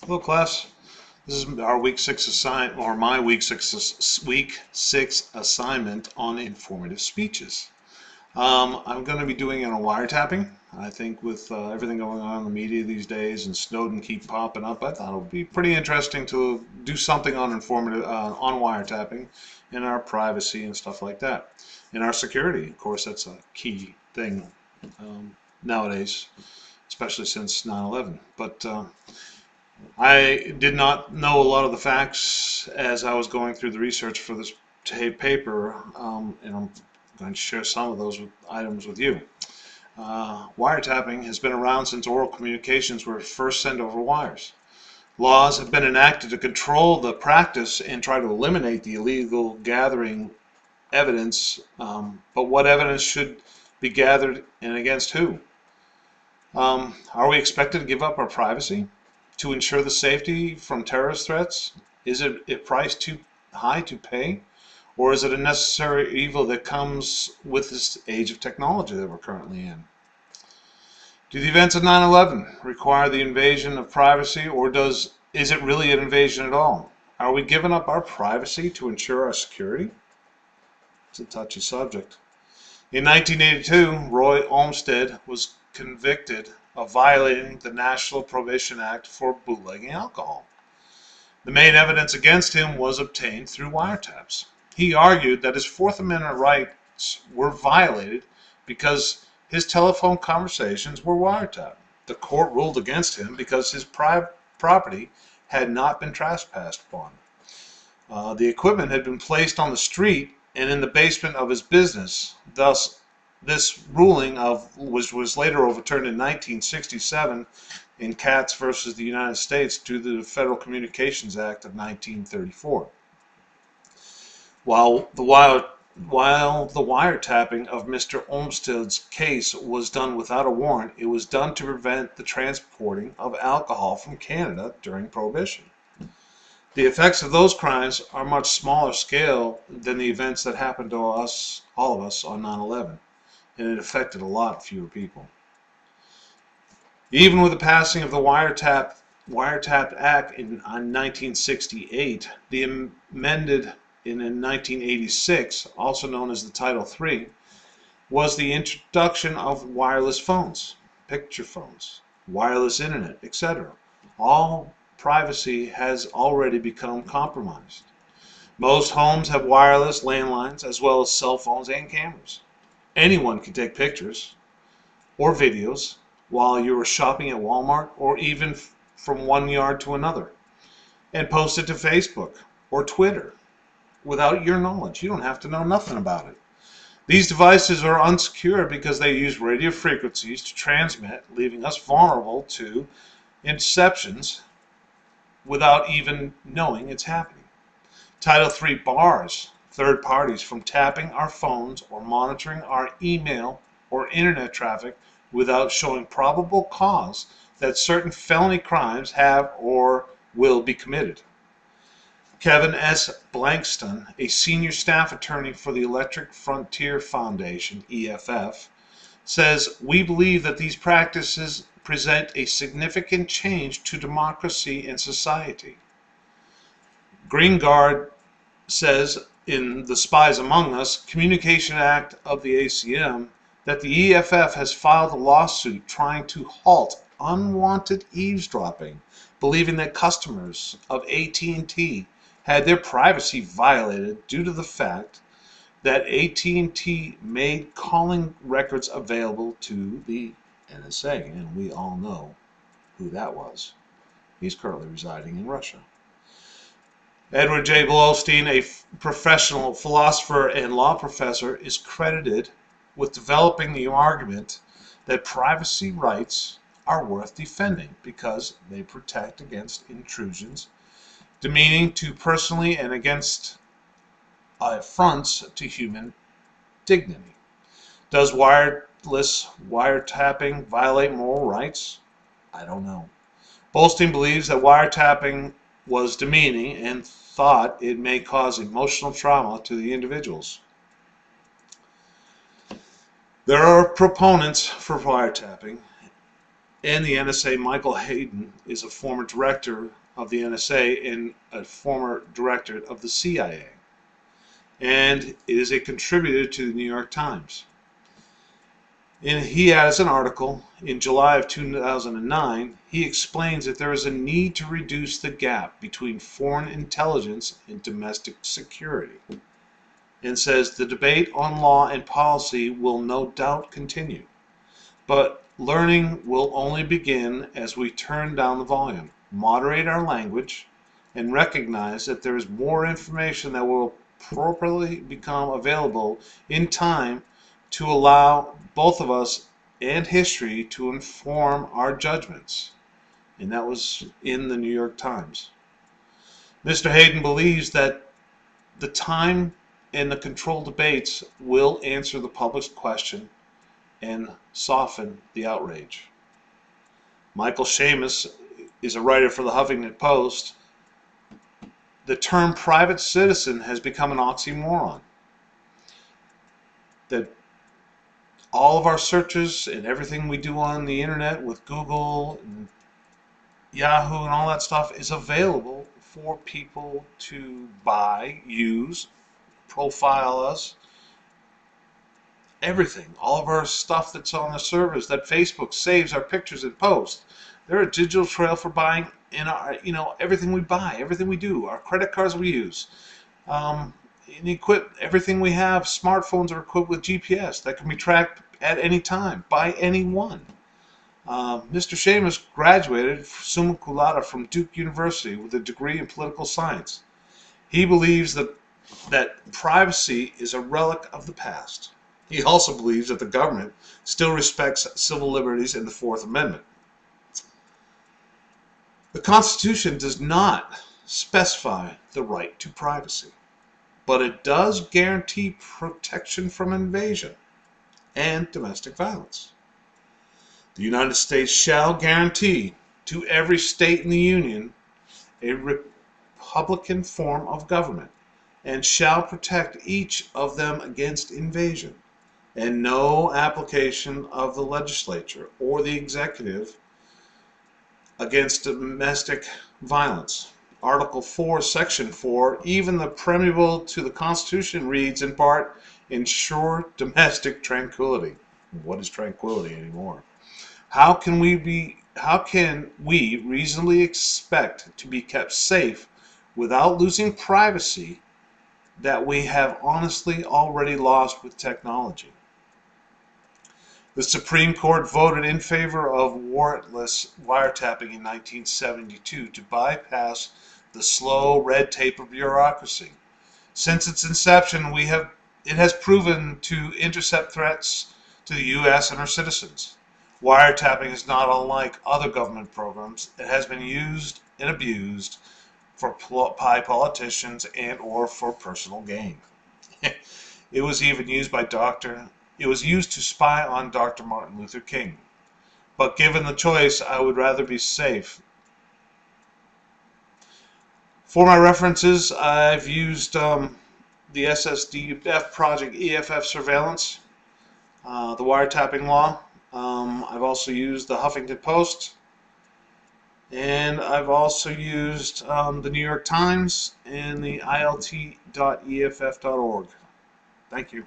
Hello, class. This is our my week six assignment on informative speeches. I'm going to be doing it on wiretapping. I think with everything going on in the media these days and Snowden keep popping up, I thought it would be pretty interesting to do something on on wiretapping and our privacy and stuff like that. And our security, of course, that's a key thing nowadays, especially since 9/11. But I did not know a lot of the facts as I was going through the research for this paper, and I'm going to share some of those items with you. Wiretapping has been around since oral communications were first sent over wires. Laws have been enacted to control the practice and try to eliminate the illegal gathering evidence, but what evidence should be gathered and against who? Are we expected to give up our privacy to ensure the safety from terrorist threats? Is it a price too high to pay? Or is it a necessary evil that comes with this age of technology that we're currently in? Do the events of 9/11 require the invasion of privacy, or is it really an invasion at all? Are we giving up our privacy to ensure our security? It's a touchy subject. In 1982, Roy Olmsted was convicted of violating the National Prohibition Act for bootlegging alcohol. The main evidence against him was obtained through wiretaps. He argued that his Fourth Amendment rights were violated because his telephone conversations were wiretapped. The court ruled against him because his private property had not been trespassed upon. The equipment had been placed on the street and in the basement of his business. Thus, this ruling was later overturned in 1967 in Katz versus the United States due to the Federal Communications Act of 1934. While the wiretapping of Mr. Olmsted's case was done without a warrant, it was done to prevent the transporting of alcohol from Canada during Prohibition. The effects of those crimes are much smaller scale than the events that happened to us, all of us, on 9/11, and it affected a lot fewer people. Even with the passing of the Wiretap Act in 1968, the amended in 1986, also known as the Title III, was the introduction of wireless phones, picture phones, wireless internet, etc. All privacy has already become compromised. Most homes have wireless landlines as well as cell phones and cameras. Anyone can take pictures or videos while you are shopping at Walmart or even from one yard to another and post it to Facebook or Twitter without your knowledge. You don't have to know nothing about it. These devices are unsecure because they use radio frequencies to transmit, leaving us vulnerable to interceptions without even knowing it's happening. Title III bars third parties from tapping our phones or monitoring our email or internet traffic without showing probable cause that certain felony crimes have or will be committed. Kevin S. Blankston, a senior staff attorney for the Electric Frontier Foundation, EFF, says, "We believe that these practices present a significant change to democracy and society." Greengard says in The Spies Among Us Communication Act of the ACM that the EFF has filed a lawsuit trying to halt unwanted eavesdropping, believing that customers of AT&T had their privacy violated due to the fact that AT&T made calling records available to the NSA, and we all know who that was. He's currently residing in Russia. Edward J. Blaustein, a professional philosopher and law professor, is credited with developing the argument that privacy rights are worth defending because they protect against intrusions, demeaning to personally and against affronts to human dignity. Does wireless wiretapping violate moral rights? I don't know. Bolstein believes that wiretapping was demeaning and thought it may cause emotional trauma to the individuals. There are proponents for wiretapping and the NSA. Michael Hayden is a former director of the NSA and a former director of the CIA. And it is a contributor to the New York Times. And he has an article in July of 2009. He explains that there is a need to reduce the gap between foreign intelligence and domestic security, and says the debate on law and policy will no doubt continue, but learning will only begin as we turn down the volume, moderate our language, and recognize that there is more information that will properly become available in time to allow both of us and history to inform our judgments. And that was in the New York Times. Mr. Hayden believes that the time and the controlled debates will answer the public's question and soften the outrage. Michael Shamus is a writer for the Huffington Post. The term private citizen has become an oxymoron. That all of our searches and everything we do on the internet with Google and Yahoo and all that stuff is available for people to buy, use, profile us. Everything, all of our stuff that's on the servers that Facebook saves our pictures and posts. They're a digital trail for buying in our, everything we buy, everything we do, our credit cards we use. And everything we have, smartphones are equipped with GPS that can be tracked at any time by anyone. Mr. Shamus graduated summa cum laude from Duke University with a degree in political science. He believes that privacy is a relic of the past. He also believes that the government still respects civil liberties in the Fourth Amendment. The Constitution does not specify the right to privacy, but it does guarantee protection from invasion and domestic violence. The United States shall guarantee to every state in the Union a republican form of government, and shall protect each of them against invasion, and no application of the legislature or the executive against domestic violence. Article 4, Section 4, even the preamble to the Constitution reads in part, ensure domestic tranquility. What is tranquility anymore? How can we reasonably expect to be kept safe without losing privacy that we have honestly already lost with technology? The Supreme Court voted in favor of warrantless wiretapping in 1972 to bypass the slow red tape of bureaucracy. Since its inception, it has proven to intercept threats to the U.S. and our citizens. Wiretapping is not unlike other government programs. It has been used and abused by politicians and or for personal gain. It was even used to spy on Dr. Martin Luther King. But given the choice, I would rather be safe. For my references, I've used the SSDF Project EFF surveillance, the wiretapping law. I've also used the Huffington Post, and I've also used the New York Times and the ILT.EFF.org. Thank you.